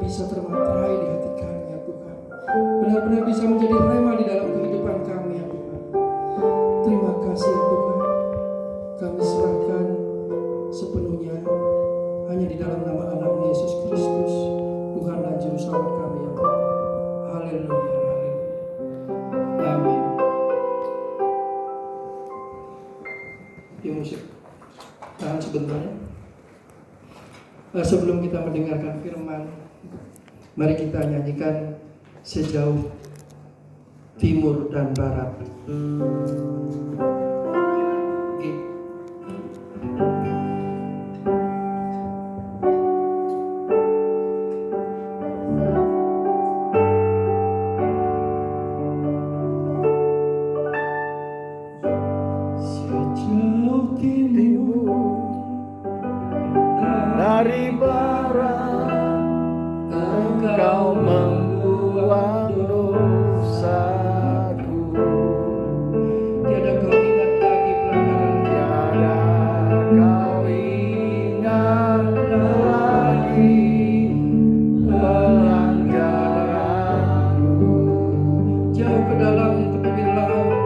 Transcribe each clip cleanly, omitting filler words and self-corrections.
bisa termaterai di hati kami ya Tuhan. Benar-benar bisa menjadi rema di dalam kehidupan kami ya Tuhan. Terima kasih ya Tuhan. Kami serahkan sepenuhnya hanya di dalam nama anak Yesus Kristus, Tuhan dan Juru Selamat kami ya Tuhan. Haleluya, haleluya. Amin. Ya musik, tahan sebentar ya. Sebelum kita mendengarkan firman, mari kita nyanyikan Sejauh Timur dan Barat. Dari barat Engkau membuang dosaku. Tiada kau ingat lagi pelanggaran, Tiada kau ingat lagi pelanggaranku. jauh ke dalam tepi laut,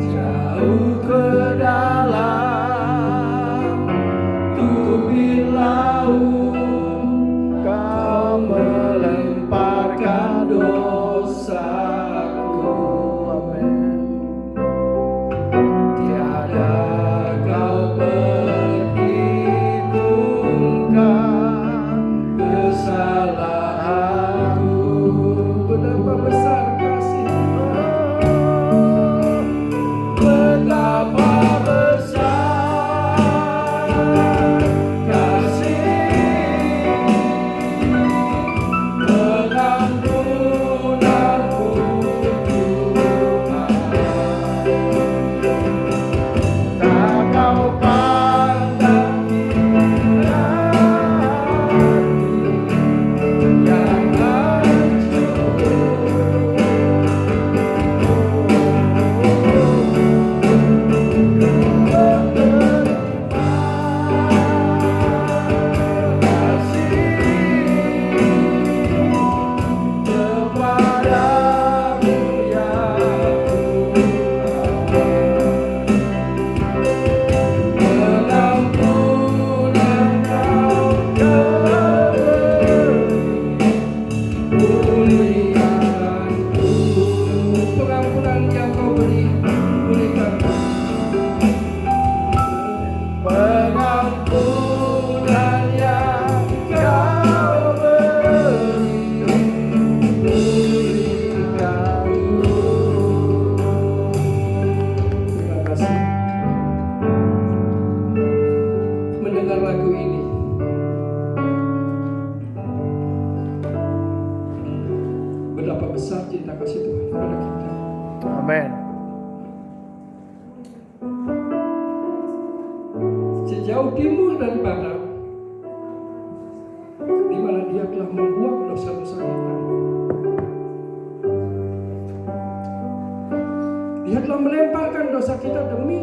Jauh ke dalam tubir laut Kau melemparkan dosaku. Amin. Tiada kau perhitungkan kesalahanku. betapa besar kasih-Mu. Betapa besar kasih pengampunanmu Tuhan. Tak kau pandang hati yang Pengampunan yang Kau beri, pulihkan. pengampunan yang kau beri pulihkanku. Terima kasih. Mendengar lagu ini, betapa besar cinta kasih Tuhan kepada kita. Amin. Sejauh timur dan barat, di mana Dia telah membuang dosa-dosa kita. Dia telah melemparkan dosa kita demi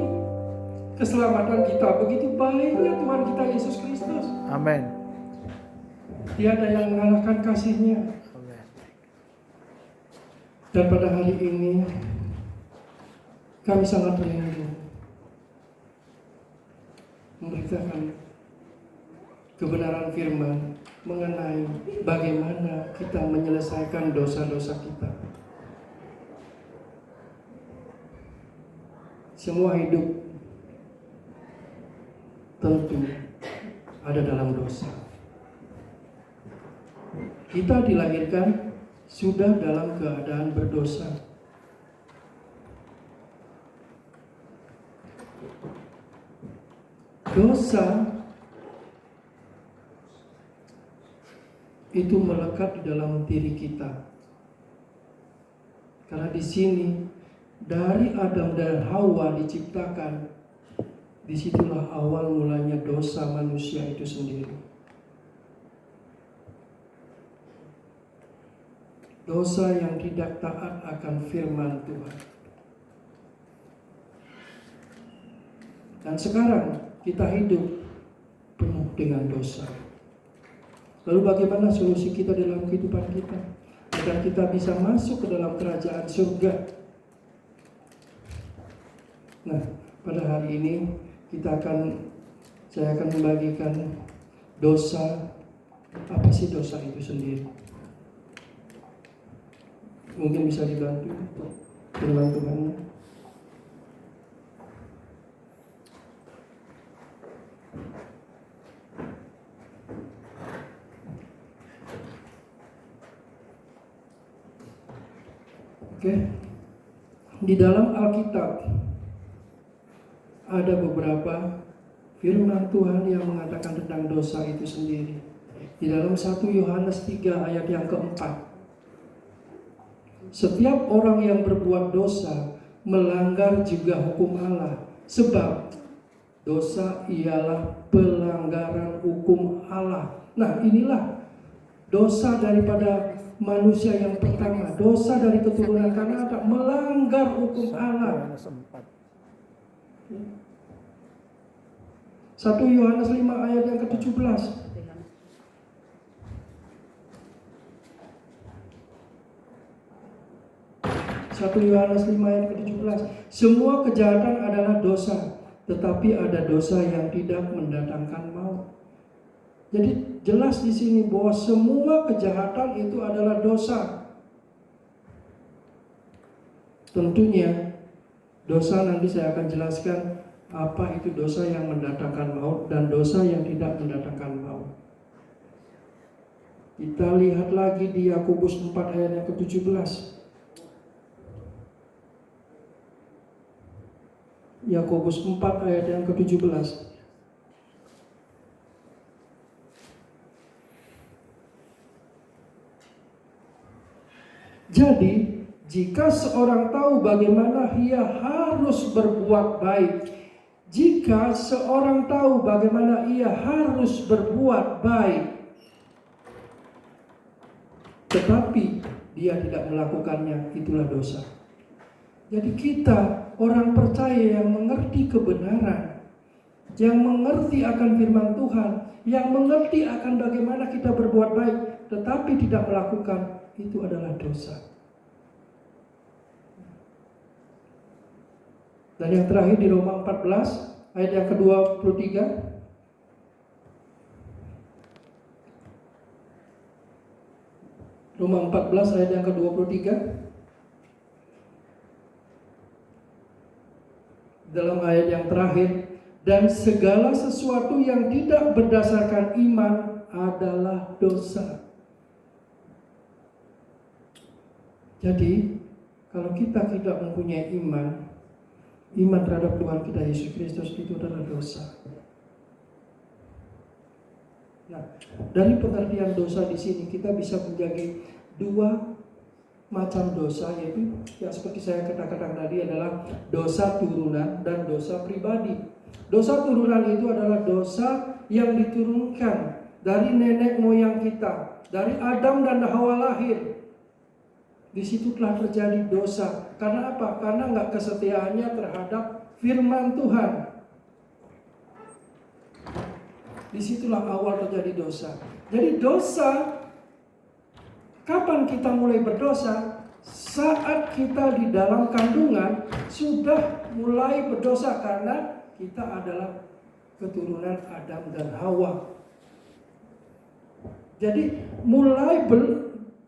keselamatan kita. Begitu baiknya Tuhan kita Yesus Kristus. Amin. Tiada yang mengalahkan kasih-Nya. Amin. Dan pada hari ini kami sangat rindu memberitakan kebenaran firman mengenai bagaimana kita menyelesaikan dosa-dosa kita. Semua hidup tentu ada dalam dosa. Kita dilahirkan sudah dalam keadaan berdosa. Dosa itu melekat di dalam diri kita. Karena di sini dari Adam dan Hawa diciptakan, disitulah awal mulanya dosa manusia itu sendiri. Dosa yang tidak taat akan firman Tuhan. Dan sekarang kita hidup penuh dengan dosa. Lalu bagaimana solusi kita dalam kehidupan kita agar kita bisa masuk ke dalam kerajaan surga? Nah, pada hari ini saya akan membagikan dosa. Apa sih dosa itu sendiri? Mungkin bisa dibantu firman Tuhannya. Oke. Di dalam Alkitab ada beberapa firman Tuhan yang mengatakan tentang dosa itu sendiri. Di dalam 1 Yohanes 3 ayat yang keempat, setiap orang yang berbuat dosa melanggar juga hukum Allah, sebab dosa ialah pelanggaran hukum Allah. Nah, inilah dosa daripada manusia yang pertama, dosa dari keturunan karena ada melanggar hukum Allah. 1 Yohanes 5 ayat yang ke-17. 1 Yohanes 5 ayat ke-17. Semua kejahatan adalah dosa, tetapi ada dosa yang tidak mendatangkan maut. Jadi jelas di sini bahwa semua kejahatan itu adalah dosa. Tentunya dosa nanti saya akan jelaskan apa itu dosa yang mendatangkan maut dan dosa yang tidak mendatangkan maut. Kita lihat lagi di Yakobus 4 ayat yang ke-17. Yakobus 4 ayat yang ke-17. Jadi, jika seorang tahu bagaimana ia harus berbuat baik, jika seorang tahu bagaimana ia harus berbuat baik, tetapi dia tidak melakukannya, itulah dosa. Jadi kita orang percaya yang mengerti kebenaran, yang mengerti akan firman Tuhan, yang mengerti akan bagaimana kita berbuat baik, tetapi tidak melakukan, itu adalah dosa. Dan yang terakhir di Roma 14 ayat yang ke-23. Roma 14 ayat yang ke-23. Dalam ayat yang terakhir, dan segala sesuatu yang tidak berdasarkan iman adalah dosa. Jadi, kalau kita tidak mempunyai iman terhadap Tuhan kita Yesus Kristus, itu adalah dosa. Nah, dari pengertian dosa di sini kita bisa menjadi dua macam dosa, yaitu yang seperti saya katakan tadi adalah dosa turunan dan dosa pribadi. Dosa turunan itu adalah dosa yang diturunkan dari nenek moyang kita, dari Adam dan Hawa lahir. Di situ telah terjadi dosa. Karena apa? Karena nggak kesetiaannya terhadap firman Tuhan. Disitulah awal terjadi dosa. Jadi dosa, kapan kita mulai berdosa? Saat kita di dalam kandungan sudah mulai berdosa, karena kita adalah keturunan Adam dan Hawa. Jadi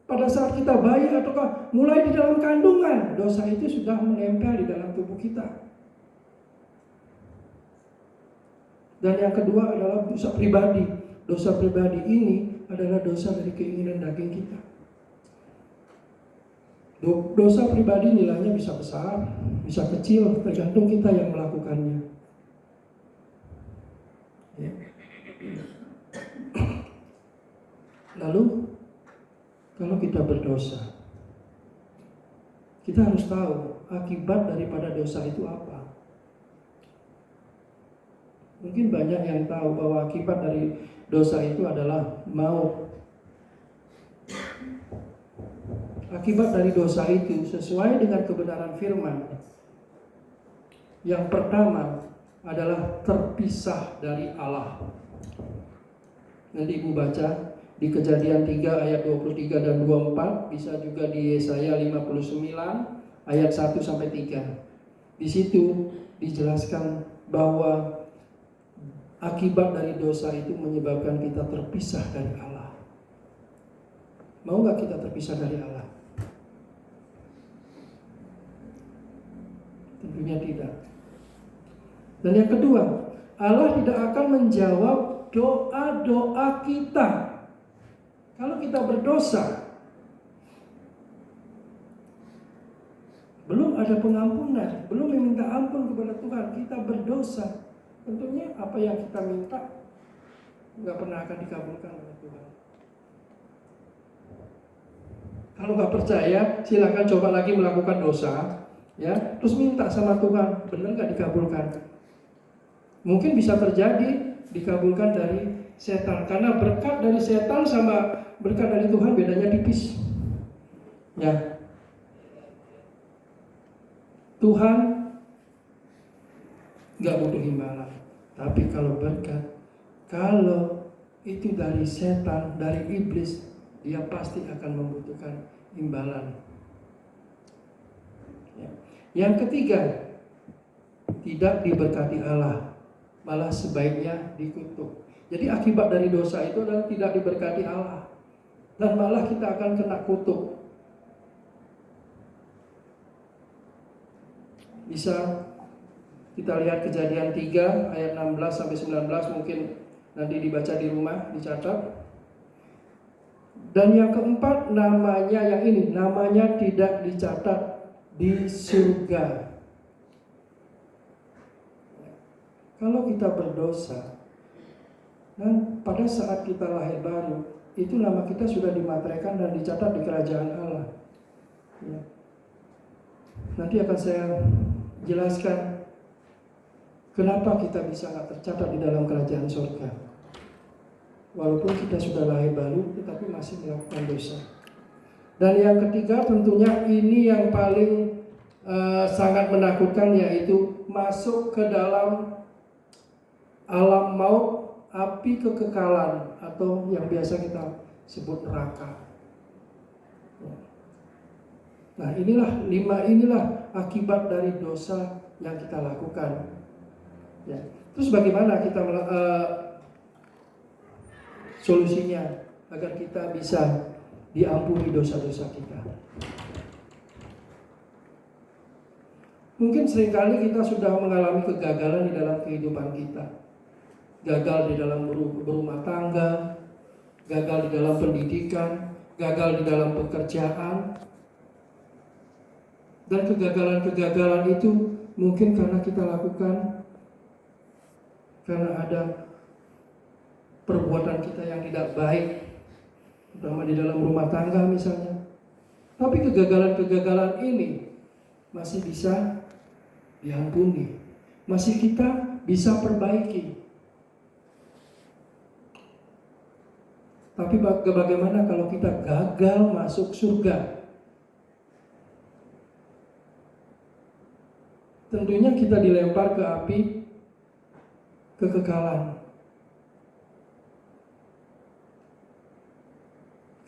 pada saat kita bayi ataukah mulai di dalam kandungan, dosa itu sudah menempel di dalam tubuh kita. Dan yang kedua adalah dosa pribadi. Dosa pribadi ini adalah dosa dari keinginan daging kita. Dosa pribadi nilainya bisa besar, bisa kecil, tergantung kita yang melakukannya. Ya. Lalu, kalau kita berdosa, kita harus tahu akibat daripada dosa itu apa. Mungkin banyak yang tahu bahwa akibat dari dosa itu adalah maut. Akibat dari dosa itu sesuai dengan kebenaran firman. Yang pertama adalah terpisah dari Allah. Nanti Ibu baca di Kejadian 3 ayat 23 dan 24, bisa juga di Yesaya 59 ayat 1 sampai 3. Di situ dijelaskan bahwa akibat dari dosa itu menyebabkan kita terpisah dari Allah. Mau nggak kita terpisah dari Allah? Tentunya tidak. Dan yang kedua, Allah tidak akan menjawab doa-doa kita. Kalau kita berdosa, belum ada pengampunan, belum meminta ampun kepada Tuhan, kita berdosa, tentunya apa yang kita minta nggak pernah akan dikabulkan oleh Tuhan. Kalau nggak percaya, silakan coba lagi melakukan dosa, ya, terus minta sama Tuhan, benar nggak dikabulkan? Mungkin bisa terjadi dikabulkan dari setan, karena berkat dari setan sama berkat dari Tuhan bedanya tipis. Ya, Tuhan nggak butuh imbalan, tapi kalau berkat, kalau itu dari setan, dari iblis, dia pasti akan membutuhkan imbalan. Ya. Yang ketiga, tidak diberkati Allah, malah sebaiknya dikutuk. Jadi akibat dari dosa itu adalah tidak diberkati Allah, dan malah kita akan kena kutuk. Bisa kita lihat Kejadian 3 ayat 16 sampai 19, mungkin nanti dibaca di rumah, dicatat. Dan yang keempat, namanya yang ini, namanya tidak dicatat di surga. Kalau kita berdosa, dan pada saat kita lahir baru, itu nama kita sudah dimateraikan dan dicatat di kerajaan Allah. Ya. Nanti akan saya jelaskan kenapa kita bisa nggak tercatat di dalam kerajaan surga, walaupun kita sudah lahir baru, tetapi masih melakukan dosa. Dan yang ketiga, tentunya ini yang paling sangat menakutkan, yaitu masuk ke dalam alam maut, api kekekalan, atau yang biasa kita sebut neraka. Nah, inilah akibat dari dosa yang kita lakukan. Ya. Terus bagaimana kita solusinya agar kita bisa diampuni dosa-dosa kita? Mungkin seringkali kita sudah mengalami kegagalan di dalam kehidupan kita. Gagal di dalam berumah tangga, gagal di dalam pendidikan, gagal di dalam pekerjaan. Dan kegagalan-kegagalan itu mungkin karena kita lakukan karena ada perbuatan kita yang tidak baik, terutama di dalam rumah tangga misalnya. Tapi kegagalan-kegagalan ini masih bisa diampuni, masih kita bisa perbaiki. Tapi bagaimana kalau kita gagal masuk surga? Tentunya kita dilempar ke api kekekalan.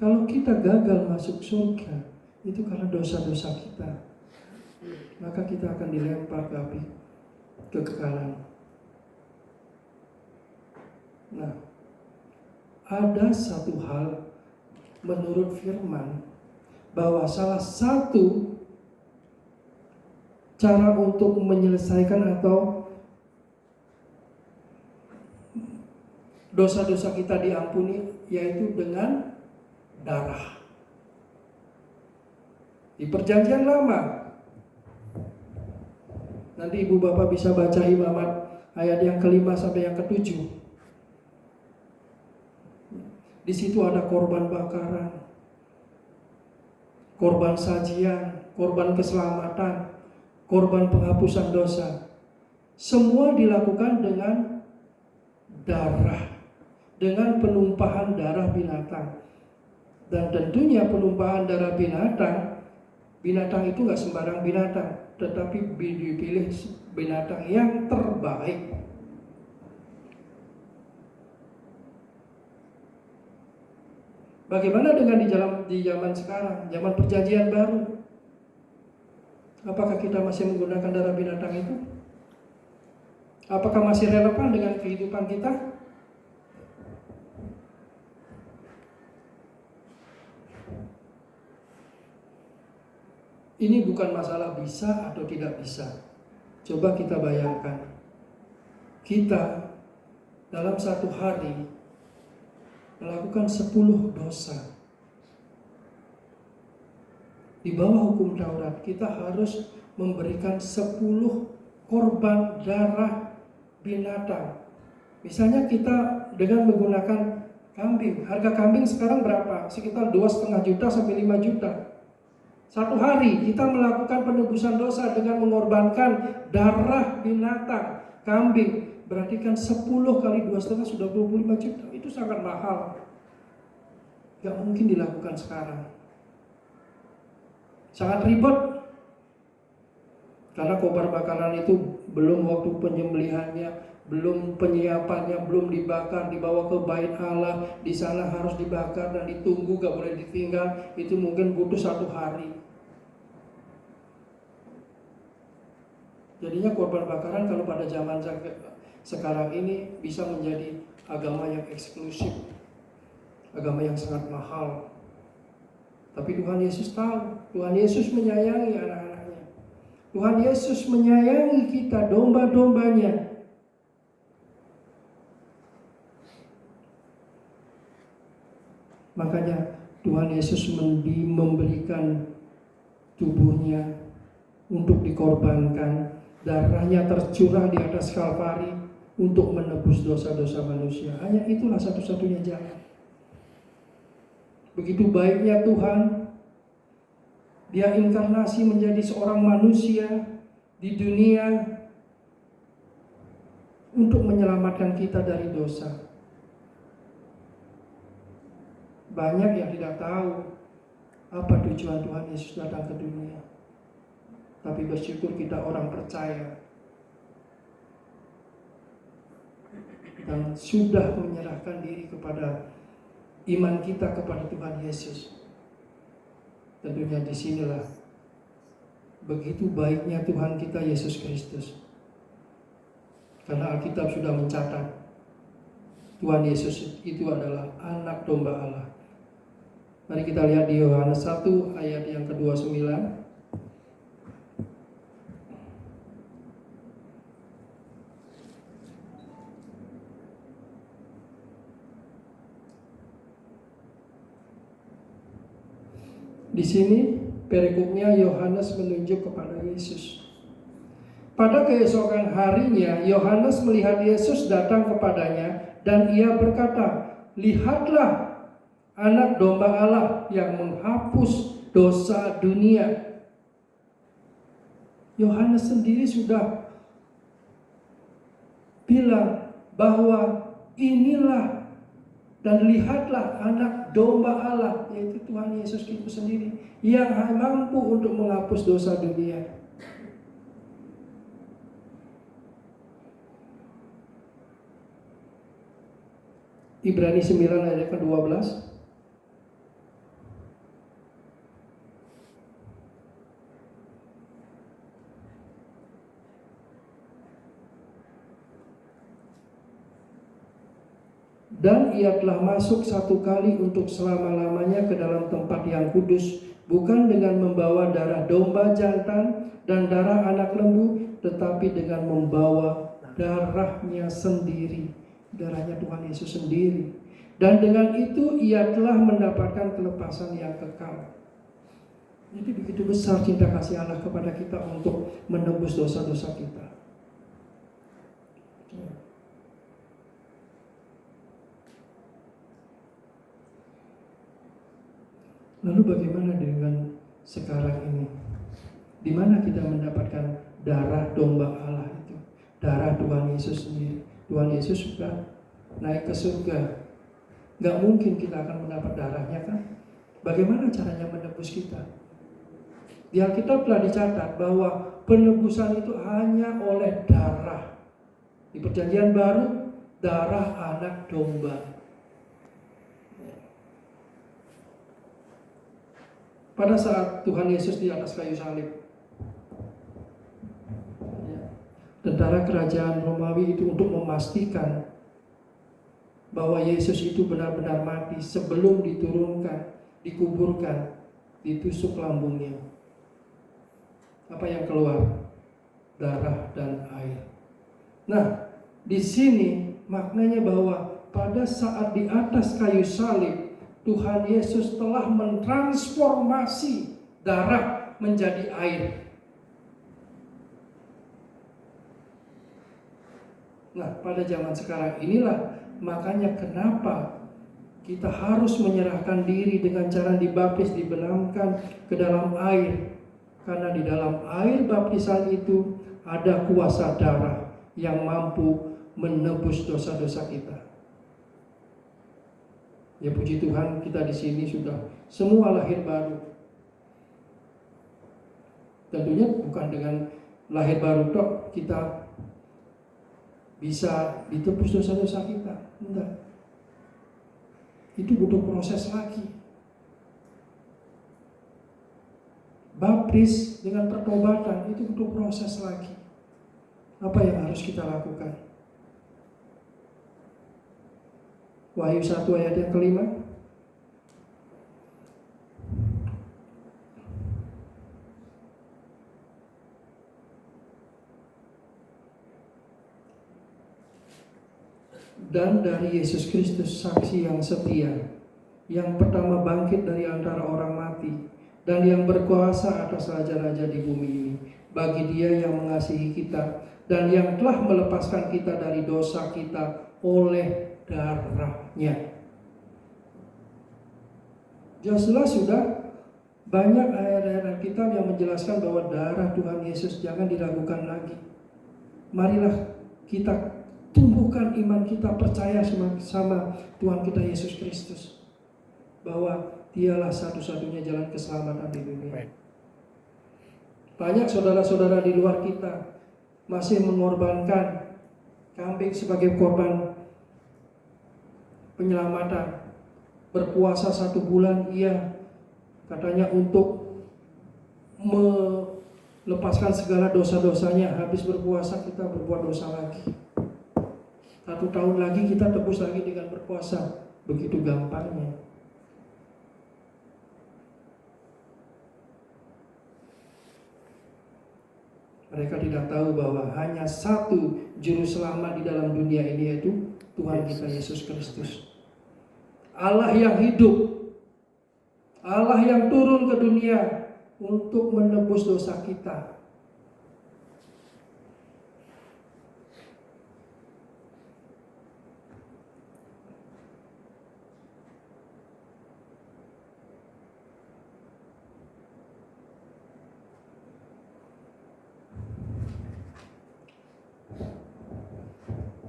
Kalau kita gagal masuk surga, itu karena dosa-dosa kita, maka kita akan dilempar ke api kekekalan. Nah, ada satu hal menurut firman, bahwa salah satu cara untuk menyelesaikan atau dosa-dosa kita diampuni, yaitu dengan darah. Di Perjanjian Lama, nanti ibu bapak bisa baca Imamat ayat yang ke-5 sampai yang ke-7. Di situ ada korban bakaran, korban sajian, korban keselamatan, korban penghapusan dosa. Semua dilakukan dengan darah, dengan penumpahan darah binatang. Dan tentunya penumpahan darah binatang itu gak sembarang binatang, tetapi dipilih binatang yang terbaik. Bagaimana dengan di zaman sekarang, zaman perjanjian baru? Apakah kita masih menggunakan darah binatang itu? Apakah masih relevan dengan kehidupan kita? Ini bukan masalah bisa atau tidak bisa. Coba kita bayangkan, kita dalam satu hari melakukan 10 dosa. Di bawah hukum Taurat, kita harus memberikan 10 korban darah binatang. Misalnya kita dengan menggunakan kambing. Harga kambing sekarang berapa? Sekitar 2,5 juta sampai 5 juta. Satu hari kita melakukan penebusan dosa dengan mengorbankan darah binatang, kambing. Berarti kan 10 kali 2,5 sudah 25 juta. Itu sangat mahal. Gak mungkin dilakukan sekarang. Sangat ribet. Karena korban bakaran itu belum waktu penyembelihannya, belum penyiapannya, belum dibakar, dibawa ke bait Allah. Di sana harus dibakar dan ditunggu, gak boleh ditinggal. Itu mungkin butuh 1 hari. Jadinya korban bakaran kalau pada zaman sekarang ini bisa menjadi agama yang eksklusif, agama yang sangat mahal. Tapi Tuhan Yesus tahu, Tuhan Yesus menyayangi anak-anaknya. Tuhan Yesus menyayangi kita, domba-dombanya. Makanya Tuhan Yesus memberikan tubuhnya untuk dikorbankan. Darahnya tercurah di atas Kalvari untuk menebus dosa-dosa manusia. Hanya itulah satu-satunya jalan. Begitu baiknya Tuhan, Dia inkarnasi menjadi seorang manusia di dunia untuk menyelamatkan kita dari dosa. Banyak yang tidak tahu apa tujuan Tuhan Yesus datang ke dunia. Tapi bersyukur kita orang percaya dan sudah menyerahkan diri kepada iman kita kepada Tuhan Yesus. Tentunya disinilah begitu baiknya Tuhan kita Yesus Kristus. Karena Alkitab sudah mencatat Tuhan Yesus itu adalah anak domba Allah. Mari kita lihat di Yohanes 1 ayat yang ke-29. Di sini perikopnya Yohanes menunjuk kepada Yesus. Pada keesokan harinya Yohanes melihat Yesus datang kepadanya dan ia berkata, "Lihatlah anak domba Allah yang menghapus dosa dunia." Yohanes sendiri sudah bilang bahwa inilah dan lihatlah anak domba Allah, yaitu Tuhan Yesus itu sendiri, yang mampu untuk menghapus dosa dunia. Ibrani 9 ayat ke-12. Dan ia telah masuk satu kali untuk selama-lamanya ke dalam tempat yang kudus, bukan dengan membawa darah domba jantan dan darah anak lembu, tetapi dengan membawa darahnya sendiri, darahnya Tuhan Yesus sendiri. Dan dengan itu ia telah mendapatkan kelepasan yang kekal. Jadi begitu besar cinta kasih Allah kepada kita untuk menebus dosa-dosa kita. Lalu bagaimana dengan sekarang ini? Di mana kita mendapatkan darah domba Allah itu? Darah Tuhan Yesus sendiri. Tuhan Yesus sudah naik ke surga. Gak mungkin kita akan mendapat darahnya kan? Bagaimana caranya menebus kita? Di Alkitab telah dicatat bahwa penebusan itu hanya oleh darah. Di Perjanjian Baru, darah anak domba. pada saat Tuhan Yesus di atas kayu salib. Ya. Tentara kerajaan Romawi itu untuk memastikan bahwa Yesus itu benar-benar mati sebelum diturunkan, dikuburkan, ditusuk lambungnya. Apa yang keluar? Darah dan air. Nah, di sini maknanya bahwa pada saat di atas kayu salib Tuhan Yesus telah mentransformasi darah menjadi air. Nah, pada zaman sekarang inilah makanya kenapa kita harus menyerahkan diri dengan cara dibaptis, dibenamkan ke dalam air. Karena di dalam air baptisan itu ada kuasa darah yang mampu menebus dosa-dosa kita. Ya puji Tuhan, kita di sini sudah semua lahir baru. Tentunya bukan dengan lahir baru tok kita bisa ditebus dosa-dosa kita. Enggak. Itu butuh proses lagi. Baptis dengan pertobatan itu butuh proses lagi. Apa yang harus kita lakukan? Wahyu 1 ayat yang kelima. Dan dari Yesus Kristus saksi yang setia, yang pertama bangkit dari antara orang mati, dan yang berkuasa atas raja-raja di bumi ini, bagi Dia yang mengasihi kita, dan yang telah melepaskan kita dari dosa kita oleh darahnya. Jelas sudah banyak ayat-ayat Alkitab yang menjelaskan bahwa darah Tuhan Yesus jangan diragukan lagi. Marilah kita tumbuhkan iman kita, percaya sama Tuhan kita Yesus Kristus, bahwa Dialah satu-satunya jalan keselamatan di dunia. Banyak saudara-saudara di luar kita masih mengorbankan kambing sebagai korban penyelamatan. Berpuasa 1 bulan, iya, katanya untuk melepaskan segala dosa-dosanya. Habis berpuasa kita berbuat dosa lagi. 1 tahun lagi kita tebus lagi dengan berpuasa. Begitu gampangnya. Mereka tidak tahu bahwa hanya satu juru selamat di dalam dunia ini, yaitu Tuhan kita Yesus Kristus. Allah yang hidup, Allah yang turun ke dunia untuk menebus dosa kita.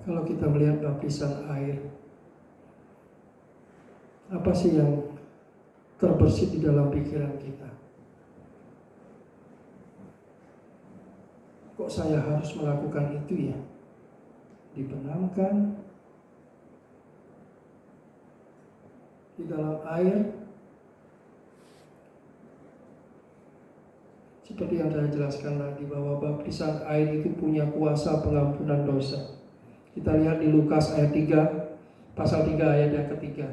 Kalau kita melihat baptisan air, apa sih yang terbersit di dalam pikiran kita? Kok saya harus melakukan itu ya? Dibenamkan di dalam air, seperti yang saya jelaskan tadi, bahwa baptisan air itu punya kuasa pengampunan dosa. Kita lihat di Lukas ayat 3, pasal 3 ayat yang ketiga.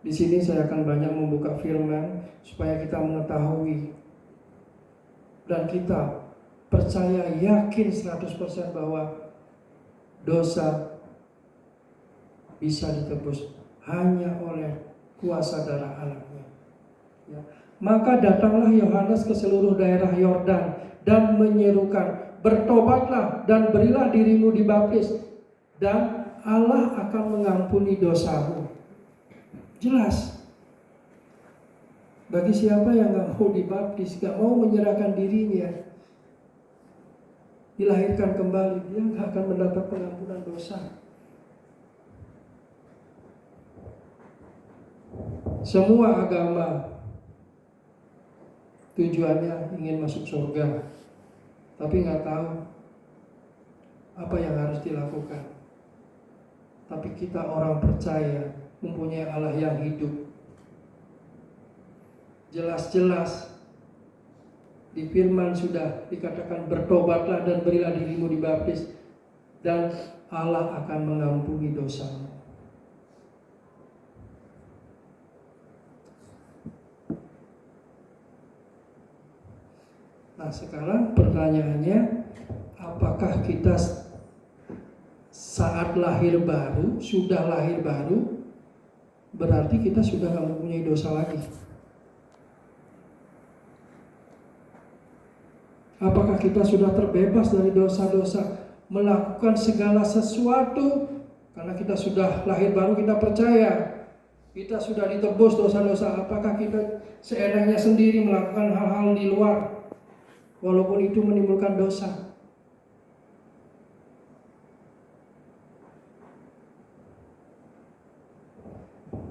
Di sini saya akan banyak membuka firman supaya kita mengetahui dan kita percaya, yakin 100% bahwa dosa bisa ditebus hanya oleh kuasa darah anaknya. Ya. Maka datanglah Yohanes ke seluruh daerah Yordan dan menyerukan, bertobatlah dan berilah dirimu dibaptis, dan Allah akan mengampuni dosamu. Jelas. Bagi siapa yang gak mau dibaptis, gak mau menyerahkan dirinya, dilahirkan kembali, dia gak akan mendapat pengampunan dosa. Semua agama tujuannya ingin masuk surga, tapi gak tahu apa yang harus dilakukan. Tapi kita orang percaya mempunyai Allah yang hidup. Jelas-jelas di firman sudah dikatakan bertobatlah dan berilah dirimu dibaptis dan Allah akan mengampuni dosamu. Nah, sekarang pertanyaannya, apakah kita saat lahir baru, sudah lahir baru, berarti kita sudah nggak mempunyai dosa lagi? Apakah kita sudah terbebas dari dosa-dosa, melakukan segala sesuatu karena kita sudah lahir baru, kita percaya kita sudah ditebus dosa-dosa? Apakah kita seenaknya sendiri melakukan hal-hal di luar walaupun itu menimbulkan dosa?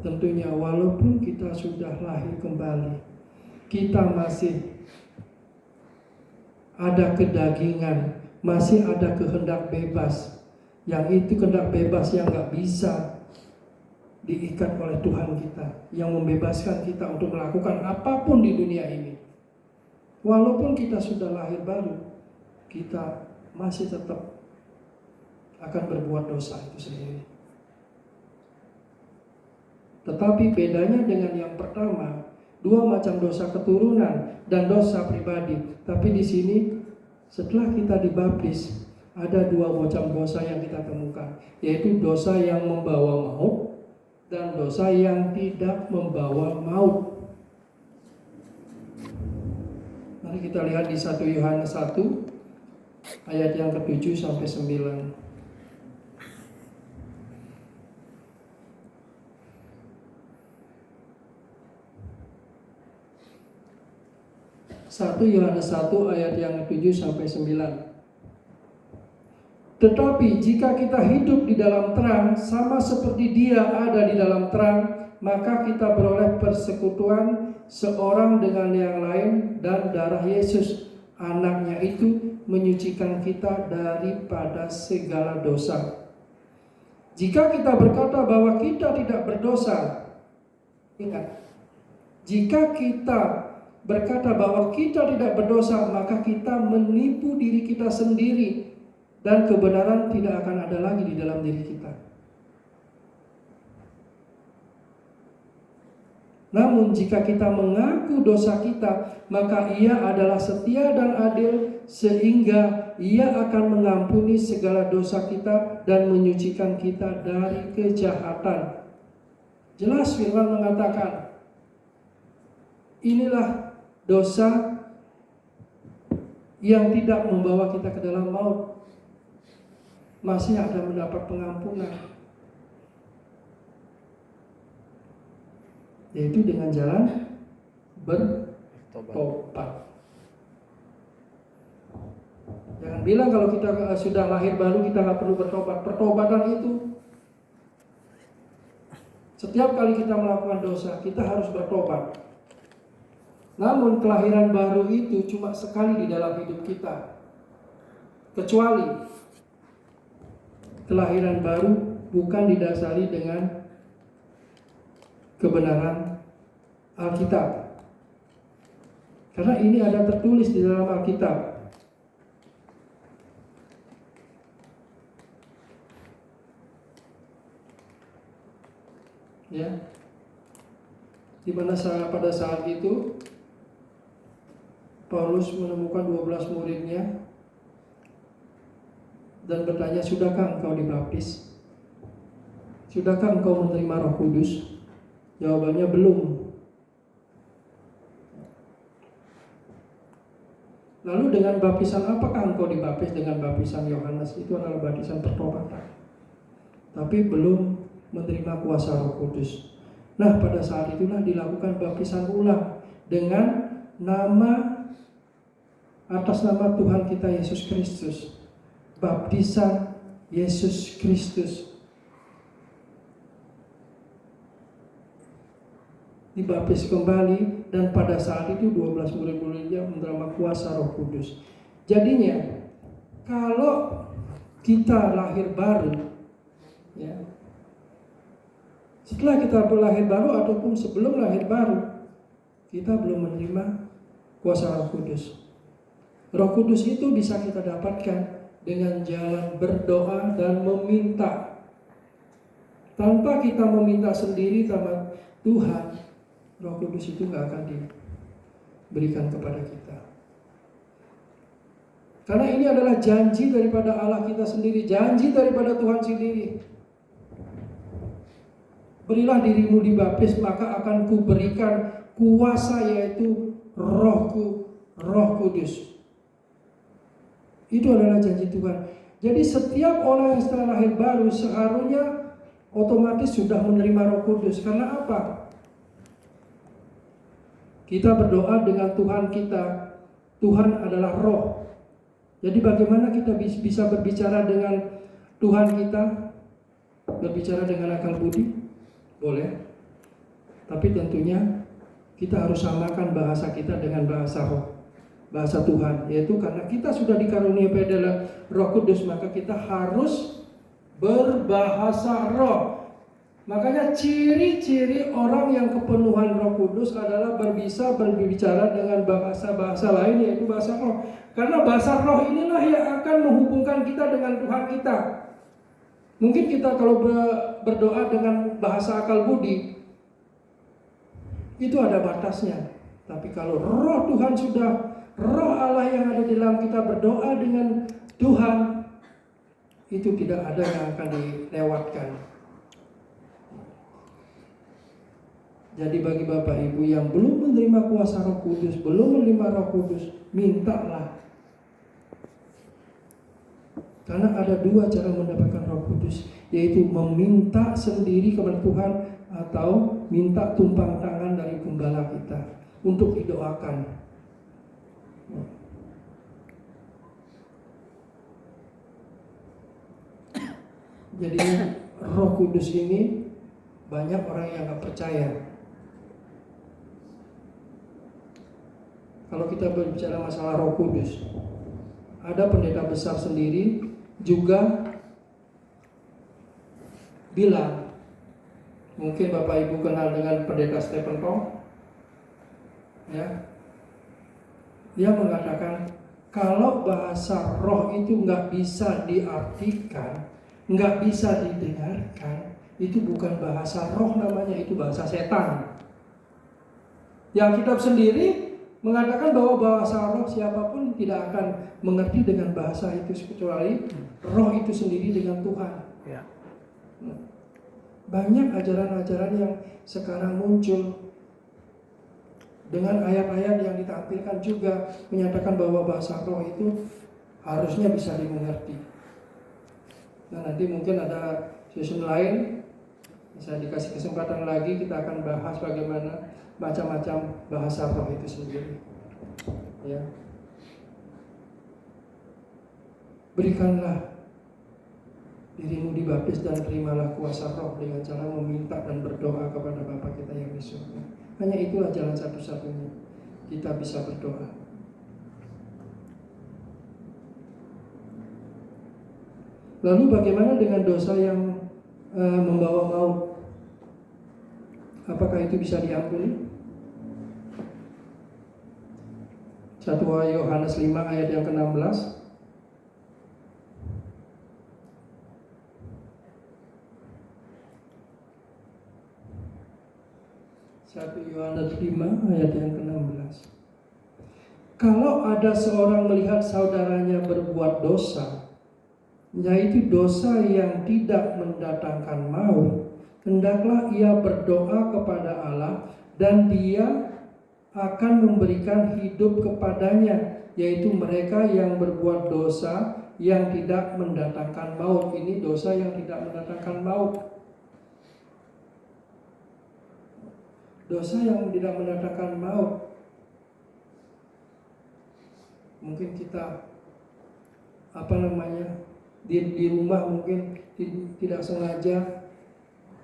Tentunya walaupun kita sudah lahir kembali, kita masih ada kedagingan, masih ada kehendak bebas. Yang itu kehendak bebas yang gak bisa diikat oleh Tuhan kita, yang membebaskan kita untuk melakukan apapun di dunia ini. Walaupun kita sudah lahir baru, kita masih tetap akan berbuat dosa itu sendiri. Tetapi bedanya dengan yang pertama, dua macam dosa keturunan dan dosa pribadi. Tapi di sini setelah kita dibaptis, ada dua macam dosa yang kita temukan, yaitu dosa yang membawa maut dan dosa yang tidak membawa maut. Mari kita lihat di 1 Yohanes 1 ayat yang ke-7 sampai 9. 1 Yohanes 1 ayat yang ke-7 sampai 9. Tetapi jika kita hidup di dalam terang, sama seperti Dia ada di dalam terang, maka kita beroleh persekutuan seorang dengan yang lain, dan darah Yesus anaknya itu menyucikan kita daripada segala dosa. Jika kita berkata bahwa kita tidak berdosa, ingat, jika kita berkata bahwa kita tidak berdosa, maka kita menipu diri kita sendiri dan kebenaran tidak akan ada lagi di dalam diri kita. Namun jika kita mengaku dosa kita, maka Ia adalah setia dan adil sehingga Ia akan mengampuni segala dosa kita dan menyucikan kita dari kejahatan. Jelas firman mengatakan, inilah dosa yang tidak membawa kita ke dalam maut, masih ada mendapat pengampunan, yaitu dengan jalan bertobat. Jangan bilang kalau kita sudah lahir baru kita nggak perlu bertobat. Pertobatan itu setiap kali kita melakukan dosa kita harus bertobat. Namun kelahiran baru itu cuma sekali di dalam hidup kita. Kecuali kelahiran baru bukan didasari dengan kebenaran Alkitab. Karena ini ada tertulis di dalam Alkitab. Ya. Di mana pada saat itu Paulus menemukan 12 muridnya dan bertanya, sudahkah engkau dibaptis? Sudahkah engkau menerima Roh Kudus? Jawabannya belum. Lalu dengan baptisan apakah engkau dibaptis? Dengan baptisan Yohanes, itu adalah baptisan pertobatan. Tapi belum menerima kuasa Roh Kudus. Nah, pada saat itulah dilakukan baptisan ulang dengan atas nama Tuhan kita Yesus Kristus. Baptisan Yesus Kristus. Dibaptis kembali, dan pada saat itu 12 murid-muridnya menerima kuasa Roh Kudus. Jadinya kalau kita lahir baru, ya, Setelah kita lahir baru ataupun sebelum lahir baru, kita belum menerima kuasa Roh Kudus. Roh Kudus itu bisa kita dapatkan dengan jalan berdoa dan meminta. Tanpa kita meminta sendiri sama Tuhan, Roh Kudus itu nggak akan diberikan kepada kita. Karena ini adalah janji daripada Allah kita sendiri, janji daripada Tuhan sendiri. Berilah dirimu dibaptis, maka akan kuberikan kuasa, yaitu Rohku, Roh Kudus. Itu adalah janji Tuhan. Jadi setiap orang yang setelah lahir baru seharusnya otomatis sudah menerima Roh Kudus. Karena apa? Kita berdoa dengan Tuhan kita. Tuhan adalah Roh. Jadi bagaimana kita bisa berbicara dengan Tuhan kita? Berbicara dengan akal budi? Boleh. Tapi tentunya kita harus samakan bahasa kita dengan bahasa Roh, bahasa Tuhan. Yaitu karena kita sudah dikaruniai pada Roh Kudus, maka kita harus berbahasa Roh. Makanya ciri-ciri orang yang kepenuhan Roh Kudus adalah bisa berbicara dengan bahasa-bahasa lain, yaitu bahasa Roh. Karena bahasa Roh inilah yang akan menghubungkan kita dengan Tuhan kita. Mungkin kita kalau berdoa dengan bahasa akal budi, itu ada batasnya. Tapi kalau Roh Tuhan sudah, Roh Allah yang ada di dalam kita berdoa dengan Tuhan, itu tidak ada yang akan dilewatkan. Jadi bagi Bapak Ibu yang belum menerima kuasa Roh Kudus, belum menerima Roh Kudus, mintalah. Karena ada dua cara mendapatkan Roh Kudus, yaitu meminta sendiri kepada Tuhan atau minta tumpang tangan dari gembala kita untuk didoakan. Jadi Roh Kudus ini banyak orang yang gak percaya. Kalau kita berbicara masalah Roh Kudus, ada pendeta besar sendiri juga bilang, mungkin Bapak Ibu kenal dengan pendeta Stephen Tong, ya, dia mengatakan kalau bahasa Roh itu nggak bisa diartikan, nggak bisa didengarkan, itu bukan bahasa Roh namanya, itu bahasa setan. Yang kitab sendiri mengatakan bahwa bahasa Roh siapapun tidak akan mengerti dengan bahasa itu kecuali Roh itu sendiri dengan Tuhan. Ya. Banyak ajaran-ajaran yang sekarang muncul dengan ayat-ayat yang ditampilkan juga menyatakan bahwa bahasa Roh itu harusnya bisa dimengerti. Nah, nanti mungkin ada season lain, bisa dikasih kesempatan lagi, kita akan bahas bagaimana macam-macam bahasa Roh itu sendiri. Ya. Berikanlah dirimu dibaptis dan terimalah kuasa Roh dengan cara meminta dan berdoa kepada Bapa kita yang di surga. Hanya itulah jalan satu-satunya kita bisa berdoa. Lalu bagaimana dengan dosa yang membawa maut? Apakah itu bisa diampuni? 1 Yohanes 5 ayat yang ke-16. 1 Yohanes 5 ayat yang ke-16. Kalau ada seorang melihat saudaranya berbuat dosa, yaitu dosa yang tidak mendatangkan maut, hendaklah ia berdoa kepada Allah dan Dia akan memberikan hidup kepadanya, yaitu mereka yang berbuat dosa yang tidak mendatangkan maut. Ini dosa yang tidak mendatangkan maut. Dosa yang tidak mendatangkan maut. Mungkin kita di rumah mungkin tidak sengaja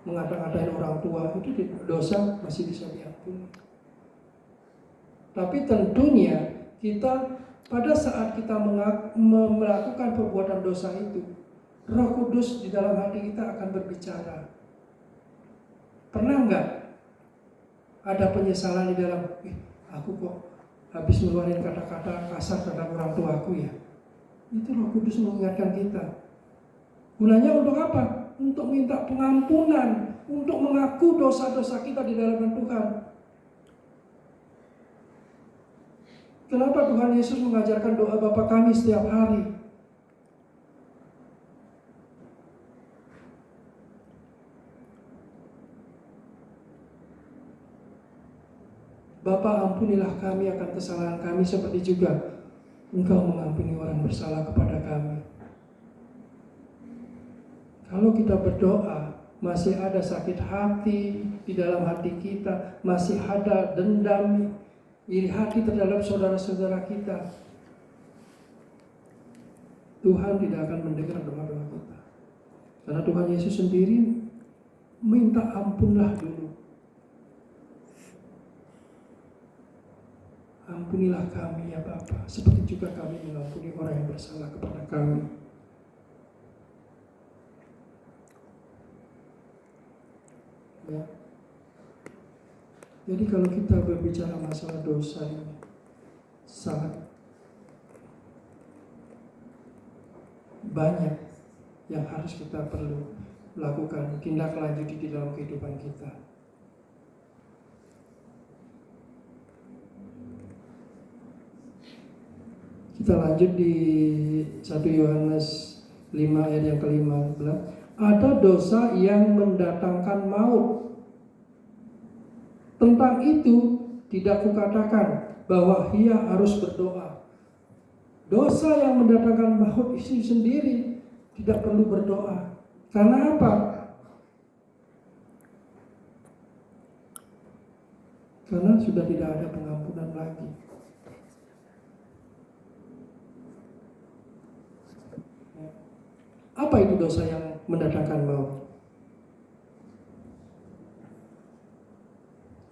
mengata-ngatain orang tua, itu dosa masih bisa diampuni. Tapi tentunya kita pada saat kita melakukan perbuatan dosa itu, Roh Kudus di dalam hati kita akan berbicara. Pernah nggak ada penyesalan di dalam, aku kok habis ngeluarin kata-kata kasar terhadap orang tuaku ya? Itu Roh Kudus mengingatkan kita. Gunanya untuk apa? Untuk minta pengampunan, untuk mengaku dosa-dosa kita di dalam Tuhan. Kenapa Tuhan Yesus mengajarkan doa Bapa kami setiap hari? Bapa, ampunilah kami akan kesalahan kami seperti juga Engkau mengampuni orang bersalah kepada kami. Kalau kita berdoa, masih ada sakit hati di dalam hati kita, masih ada dendam, iri hati terhadap saudara-saudara kita, Tuhan tidak akan mendengar doa-doa kita. Karena Tuhan Yesus sendiri minta ampunlah dulu. Ampunilah kami ya Bapa, seperti juga kami mengampuni orang yang bersalah kepada kami. Ya. Jadi kalau kita berbicara masalah dosa ini sangat banyak yang harus kita perlu lakukan, tindak lanjuti di dalam kehidupan kita. Kita lanjut di 1 Yohanes 5 ayat yang ke-15. Ada dosa yang mendatangkan maut. Tentang itu tidak kukatakan bahwa ia harus berdoa. Dosa yang mendatangkan maut itu sendiri tidak perlu berdoa. Karena apa? Karena sudah tidak ada pengampunan lagi. Apa itu dosa yang mendatangkan maut?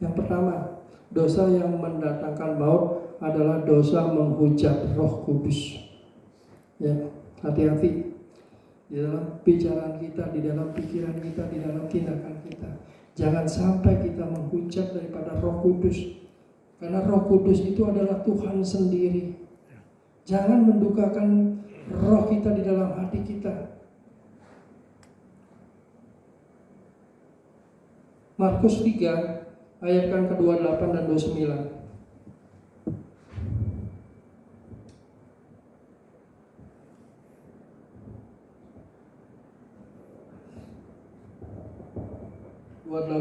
Yang pertama, dosa yang mendatangkan maut adalah dosa menghujat Roh Kudus. Ya, hati-hati di dalam bicaraan kita, di dalam pikiran kita, di dalam tindakan kita. Jangan sampai kita menghujat daripada Roh Kudus. Karena Roh Kudus itu adalah Tuhan sendiri. Jangan mendukakan roh kita di dalam hati kita. Markus 3 ayat yang ke-28 dan 29.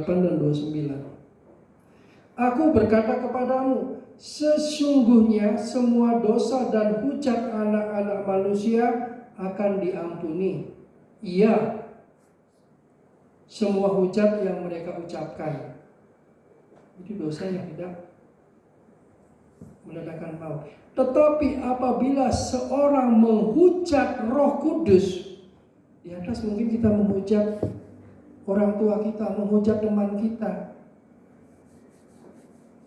dan 29. Aku berkata kepadamu, sesungguhnya semua dosa dan hujat anak-anak manusia akan diampuni. Iya, semua hujat yang mereka ucapkan. Itu dosa yang tidak mendatangkan maut. Tetapi apabila seorang menghujat Roh Kudus, di atas mungkin kita menghujat orang tua kita, menghujat teman kita,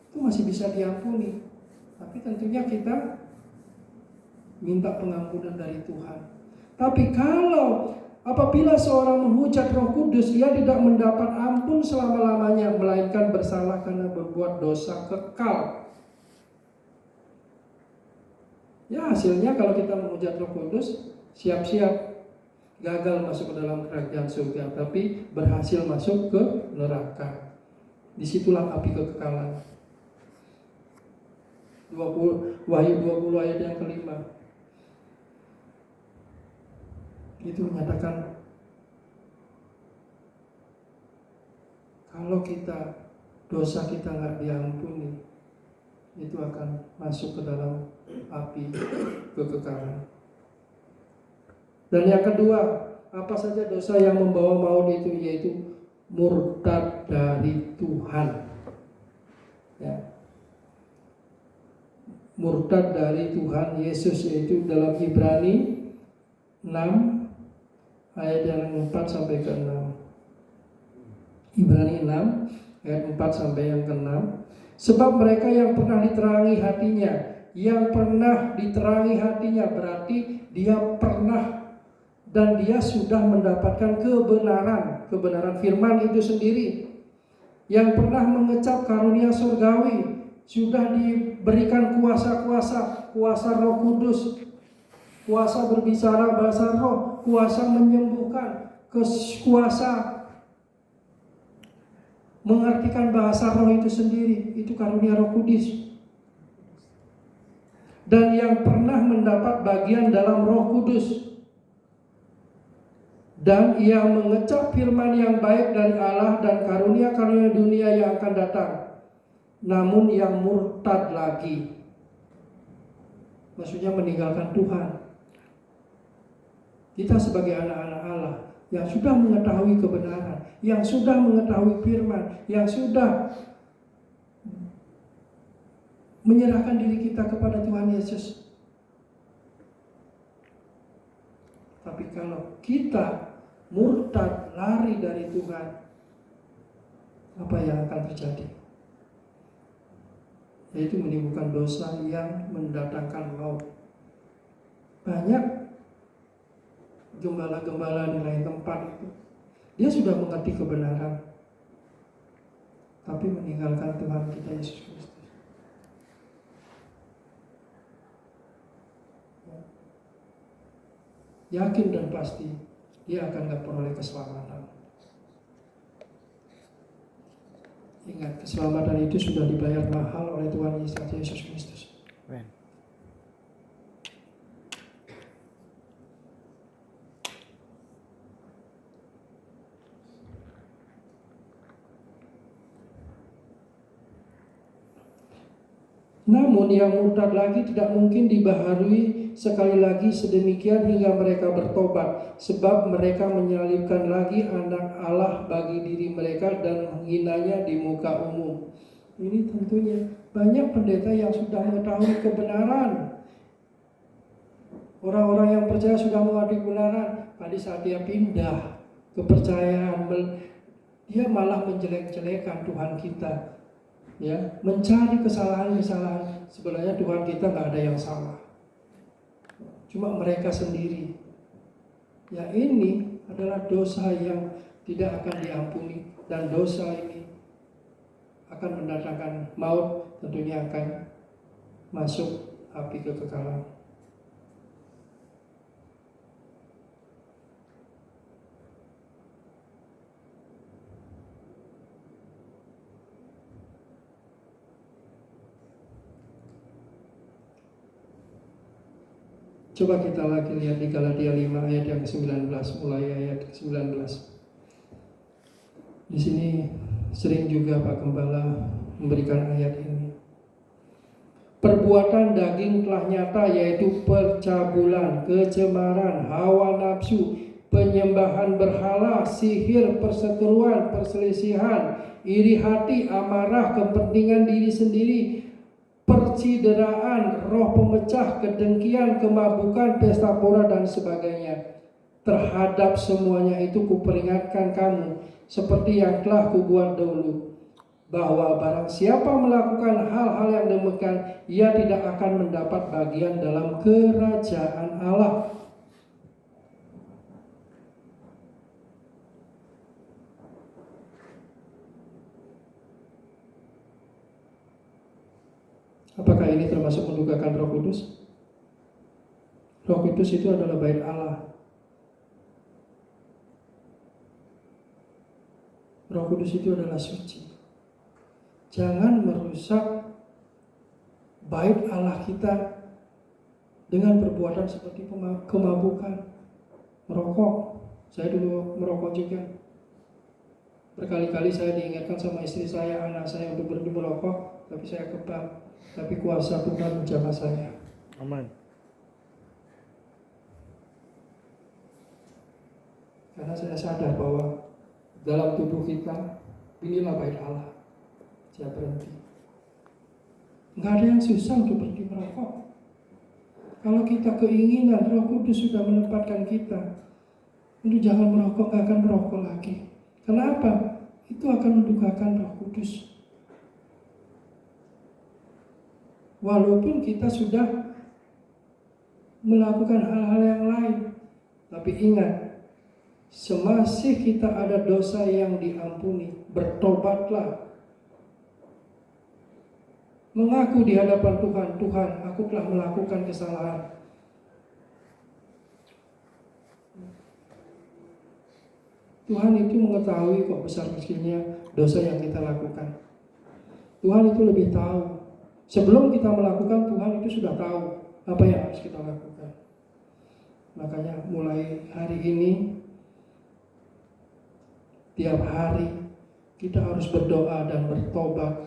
itu masih bisa diampuni. Tapi tentunya kita minta pengampunan dari Tuhan. Tapi kalau apabila seorang menghujat Roh Kudus, ia tidak mendapat ampun selama-lamanya, melainkan bersalah karena berbuat dosa kekal. Ya, hasilnya kalau kita menghujat Roh Kudus, siap-siap gagal masuk ke dalam kerajaan surga, tapi berhasil masuk ke neraka. Disitulah api kekekalan. Wahyu 20 ayat yang ke-5 itu menyatakan kalau dosa kita nggak diampuni, itu akan masuk ke dalam api kekekalan. Dan yang kedua, apa saja dosa yang membawa maut itu, yaitu murtad dari Tuhan. Ya. Murtad dari Tuhan Yesus, yaitu dalam Ibrani 6 ayat yang 4 sampai ke 6. Ibrani 6 ayat 4 sampai yang ke 6. Sebab mereka yang pernah diterangi hatinya, berarti dia pernah dan dia sudah mendapatkan kebenaran firman itu sendiri. yang pernah mengecap karunia surgawi, sudah diberikan kuasa-kuasa, kuasa Roh Kudus, kuasa berbicara bahasa roh, kuasa menyembuhkan, kuasa mengartikan bahasa roh itu sendiri, itu karunia Roh Kudus. Dan yang pernah mendapat bagian dalam Roh Kudus, dan ia mengecap firman yang baik dari Allah dan karunia-karunia dunia yang akan datang. Namun yang murtad lagi, maksudnya meninggalkan Tuhan. Kita sebagai anak-anak Allah yang sudah mengetahui kebenaran, yang sudah mengetahui firman, yang sudah menyerahkan diri kita kepada Tuhan Yesus. Tapi kalau kita murtad, lari dari Tuhan, apa yang akan terjadi? Yaitu menimbulkan dosa yang mendatangkan maut. Banyak gembala-gembala di lain tempat itu, dia sudah mengerti kebenaran, tapi meninggalkan Tuhan kita Yesus Kristus. Yakin dan pasti dia akan dapat peroleh keselamatan. Ingat, keselamatan itu sudah dibayar mahal oleh Tuhan Yesus Kristus. Amen. Namun yang murtad lagi tidak mungkin dibaharui sekali lagi sedemikian hingga mereka bertobat, sebab mereka menyalibkan lagi anak Allah bagi diri mereka dan menghinanya di muka umum. Ini tentunya banyak pendeta yang sudah mengetahui kebenaran. Orang-orang yang percaya sudah mengerti kebenaran, pada saat dia pindah kepercayaan, dia malah menjelek-jelekan Tuhan kita. Ya, mencari kesalahan-kesalahan. Sebenarnya Tuhan kita nggak ada yang salah, cuma mereka sendiri. Ya, ini adalah dosa yang tidak akan diampuni, dan dosa ini akan mendatangkan maut, tentunya akan masuk api kekekalan. Coba kita lagi lihat di Galatia 5 ayat yang ke-19, mulai ayat ke-19. Di sini sering juga Pak Gembala memberikan ayat ini. Perbuatan daging telah nyata, yaitu percabulan, kecemaran, hawa nafsu, penyembahan berhala, sihir, perseteruan, perselisihan, iri hati, amarah, kepentingan diri sendiri, percideraan, roh pemecah, kedengkian, kemabukan, pesta pora dan sebagainya. Terhadap semuanya itu kuperingatkan kamu, seperti yang telah kubuat dahulu, bahwa barang siapa melakukan hal-hal yang demikian, ia tidak akan mendapat bagian dalam kerajaan Allah. Apakah ini termasuk mendukakan Roh Kudus? Roh Kudus itu adalah bait Allah. Roh Kudus itu adalah suci. Jangan merusak bait Allah kita dengan perbuatan seperti kemabukan, merokok. Saya dulu merokok juga. Berkali-kali saya diingatkan sama istri saya, anak saya untuk berhenti merokok, tapi saya kebal. Tapi kuasa Tuhan menjaga saya. Amin. Karena saya sadar bahwa dalam tubuh kita inilah bait Allah. Saya berhenti. Nggak ada yang susah untuk berhenti merokok. Kalau kita keinginan, Roh Kudus sudah menempatkan kita untuk jangan merokok, nggak akan merokok lagi. Kenapa? Itu akan mendukakan Roh Kudus. Walaupun kita sudah melakukan hal-hal yang lain, tapi ingat, Semasih kita ada dosa yang diampuni, bertobatlah. Mengaku di hadapan Tuhan, Tuhan, aku telah melakukan kesalahan. Tuhan itu mengetahui kok besar kecilnya dosa yang kita lakukan. Tuhan itu lebih tahu. Sebelum kita melakukan, Tuhan itu sudah tahu apa yang harus kita lakukan. Makanya mulai hari ini, tiap hari kita harus berdoa dan bertobat,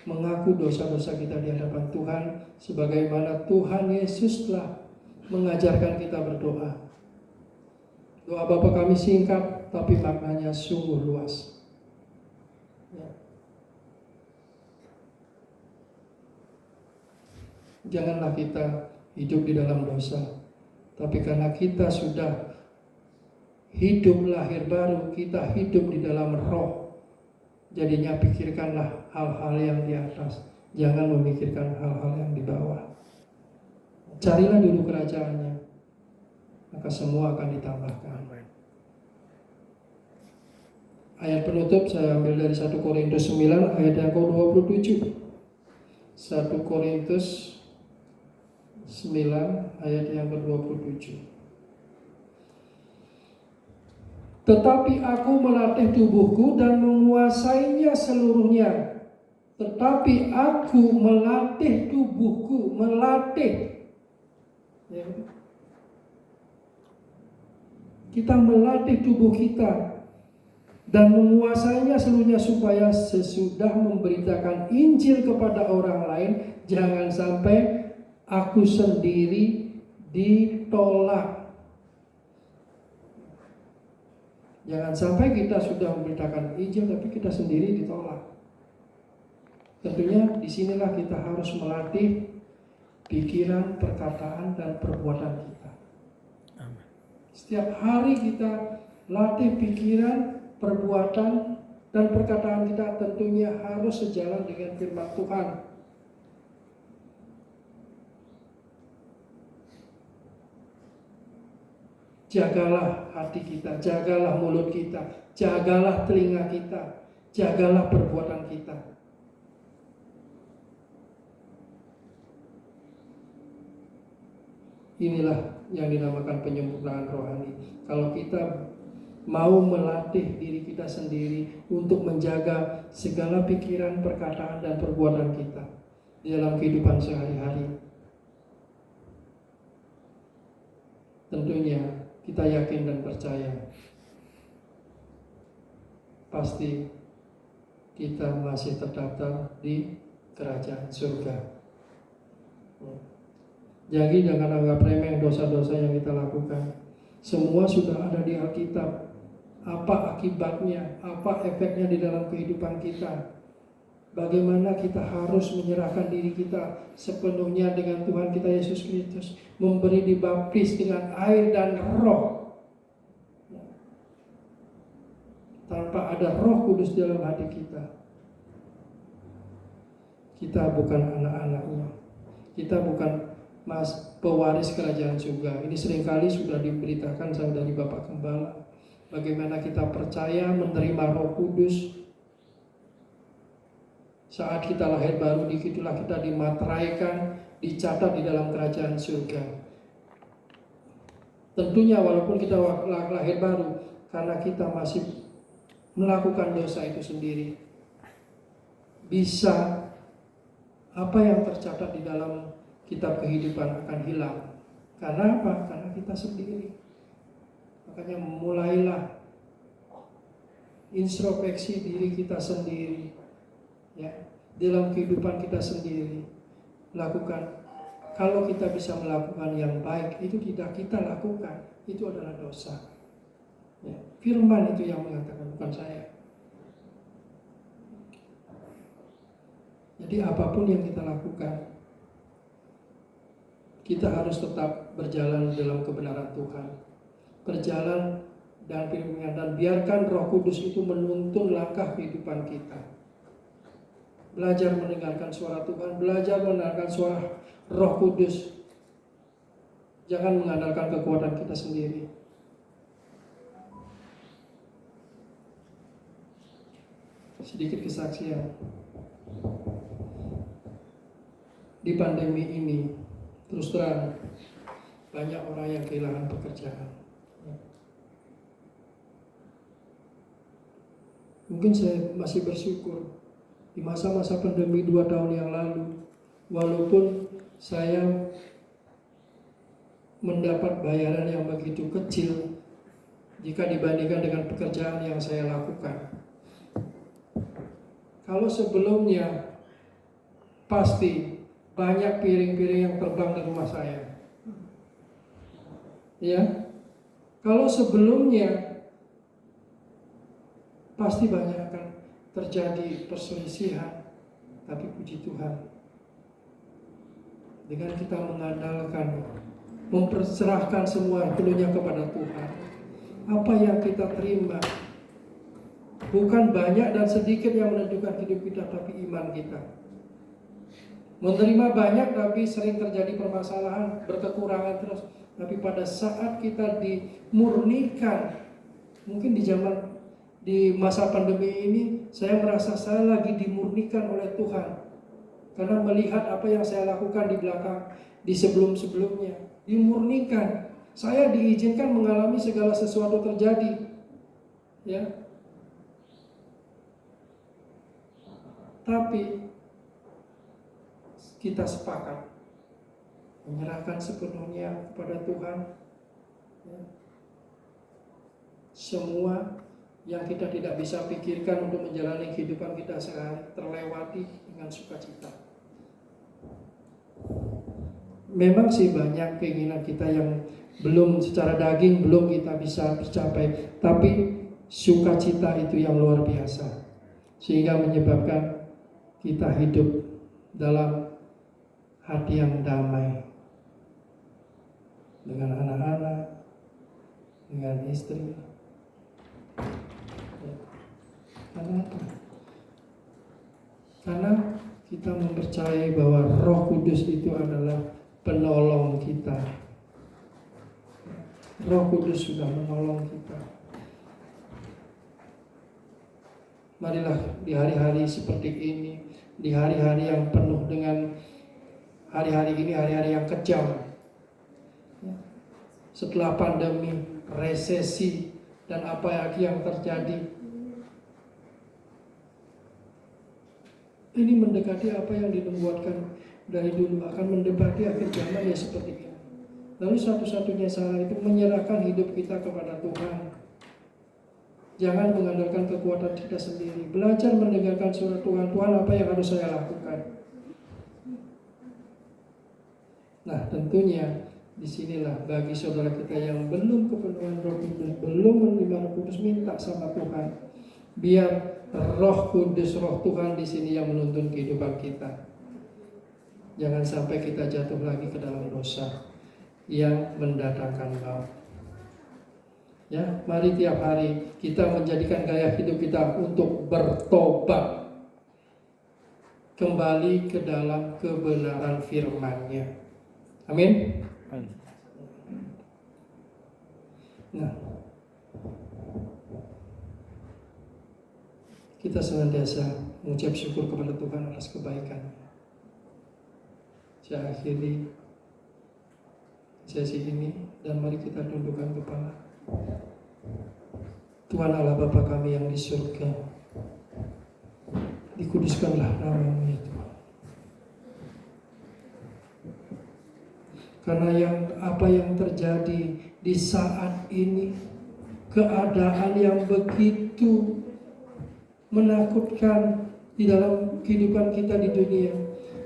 mengaku dosa-dosa kita di hadapan Tuhan, sebagaimana Tuhan Yesus telah mengajarkan kita berdoa. Doa Bapa kami singkat, tapi maknanya sungguh luas. Ya. Janganlah kita hidup di dalam dosa, tapi karena kita sudah hidup lahir baru, kita hidup di dalam roh. Jadinya pikirkanlah hal-hal yang di atas, jangan memikirkan hal-hal yang di bawah. Carilah dulu kerajaannya, maka semua akan ditambahkan. Ayat penutup saya ambil dari 1 Korintus 9 ayat yang ke-27. 1 Korintus 9 ayat yang ke-27. Tetapi aku melatih tubuhku dan menguasainya seluruhnya. Tetapi aku melatih tubuhku, melatih. Ya. Kita melatih tubuh kita dan menguasainya seluruhnya, supaya sesudah memberitakan Injil kepada orang lain, jangan sampai aku sendiri ditolak. Jangan sampai kita sudah memberitakan Injil tapi kita sendiri ditolak. Tentunya disinilah kita harus melatih pikiran, perkataan, dan perbuatan kita. Setiap hari kita latih pikiran, perbuatan, dan perkataan kita, tentunya harus sejalan dengan firman Tuhan. Jagalah hati kita, jagalah mulut kita, jagalah telinga kita, jagalah perbuatan kita. Inilah yang dinamakan penyempurnaan rohani. Kalau kita mau melatih diri kita sendiri untuk menjaga segala pikiran, perkataan, dan perbuatan kita di dalam kehidupan sehari-hari, tentunya kita yakin dan percaya pasti kita masih terdaftar di kerajaan surga. Jadi jangan anggap remeh dosa-dosa yang kita lakukan. Semua sudah ada di Alkitab. Apa akibatnya, apa efeknya di dalam kehidupan kita. Bagaimana kita harus menyerahkan diri kita sepenuhnya dengan Tuhan kita Yesus Kristus, memberi dibaptis dengan air dan roh. Tanpa ada Roh Kudus dalam hati kita, kita bukan anak-anaknya. Kita bukan pewaris kerajaan surga. Ini seringkali sudah diberitakan dari Bapak Gembala. Bagaimana kita percaya menerima Roh Kudus. Saat kita lahir baru, disitulah kita dimateraikan, dicatat di dalam kerajaan surga. Tentunya walaupun kita lahir baru, karena kita masih melakukan dosa itu sendiri, bisa apa yang tercatat di dalam kitab kehidupan akan hilang. Karena apa? Karena kita sendiri. Makanya mulailah introspeksi diri kita sendiri. Ya, dalam kehidupan kita sendiri lakukan. Kalau kita bisa melakukan yang baik, itu tidak kita lakukan, itu adalah dosa. Ya, firman itu yang mengatakan, bukan saya. Jadi apapun yang kita lakukan, kita harus tetap berjalan dalam kebenaran Tuhan. Berjalan dan firman, dan biarkan Roh Kudus itu menuntun langkah kehidupan kita. Belajar mendengarkan suara Tuhan, belajar mendengarkan suara Roh Kudus. Jangan mengandalkan kekuatan kita sendiri. sedikit kesaksian. Di pandemi ini, terus terang, banyak orang yang kehilangan pekerjaan. Mungkin saya masih bersyukur di masa-masa pandemi 2 tahun yang lalu, walaupun saya mendapat bayaran yang begitu kecil jika dibandingkan dengan pekerjaan yang saya lakukan. Kalau sebelumnya pasti banyak piring-piring yang terbang di rumah saya. Ya. Kalau sebelumnya pasti banyak akan terjadi perselisihan, tapi puji Tuhan, dengan kita mengandalkan, memperserahkan semua penuhnya kepada Tuhan, apa yang kita terima bukan banyak dan sedikit yang menentukan hidup kita, tapi iman kita. Menerima banyak tapi sering terjadi permasalahan, berkekurangan terus. Tapi pada saat kita dimurnikan, mungkin di masa pandemi ini, saya merasa saya lagi dimurnikan oleh Tuhan. Karena melihat apa yang saya lakukan di belakang, di sebelum-sebelumnya, dimurnikan. Saya diizinkan mengalami segala sesuatu terjadi. Ya. Tapi kita sepakat menyerahkan sepenuhnya kepada Tuhan. Ya. Semua yang kita tidak bisa pikirkan untuk menjalani kehidupan kita sehari terlewati dengan sukacita. Memang sih banyak keinginan kita yang belum secara daging belum kita bisa tercapai, tapi sukacita itu yang luar biasa, sehingga menyebabkan kita hidup dalam hati yang damai dengan anak-anak, dengan istri. Karena apa? Karena kita mempercayai bahwa Roh Kudus itu adalah penolong kita. Roh Kudus sudah menolong kita. Marilah di hari-hari seperti ini, di hari-hari yang penuh dengan hari-hari ini, hari-hari yang kejam, setelah pandemi, resesi, dan apa lagi yang terjadi, ini mendekati apa yang dinubuatkan dari dulu, akan mendekati akhir zaman ya seperti ini. Lalu satu-satunya cara itu menyerahkan hidup kita kepada Tuhan. Jangan mengandalkan kekuatan kita sendiri. Belajar mendengarkan suara Tuhan. Tuhan, apa yang harus saya lakukan? Nah, tentunya disinilah bagi saudara kita yang belum kepenuhan Roh Kudus, belum menerima Roh Kudus, minta sama Tuhan. Biar Roh Kudus, Roh Tuhan di sini yang menuntun kehidupan kita. Jangan sampai kita jatuh lagi ke dalam dosa yang mendatangkan maut. Ya, mari tiap hari kita menjadikan gaya hidup kita untuk bertobat kembali ke dalam kebenaran firman-Nya. Amin. Nah, kita senantiasa mengucap syukur kepada Tuhan atas kebaikan. Saya akhiri sesi ini dan mari kita tundukkan kepala. Tuhan Allah Bapa kami yang di surga, dikuduskanlah nama-Mu ya Tuhan. Karena apa yang terjadi di saat ini, keadaan yang begitu menakutkan di dalam kehidupan kita di dunia,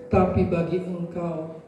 tapi bagi Engkau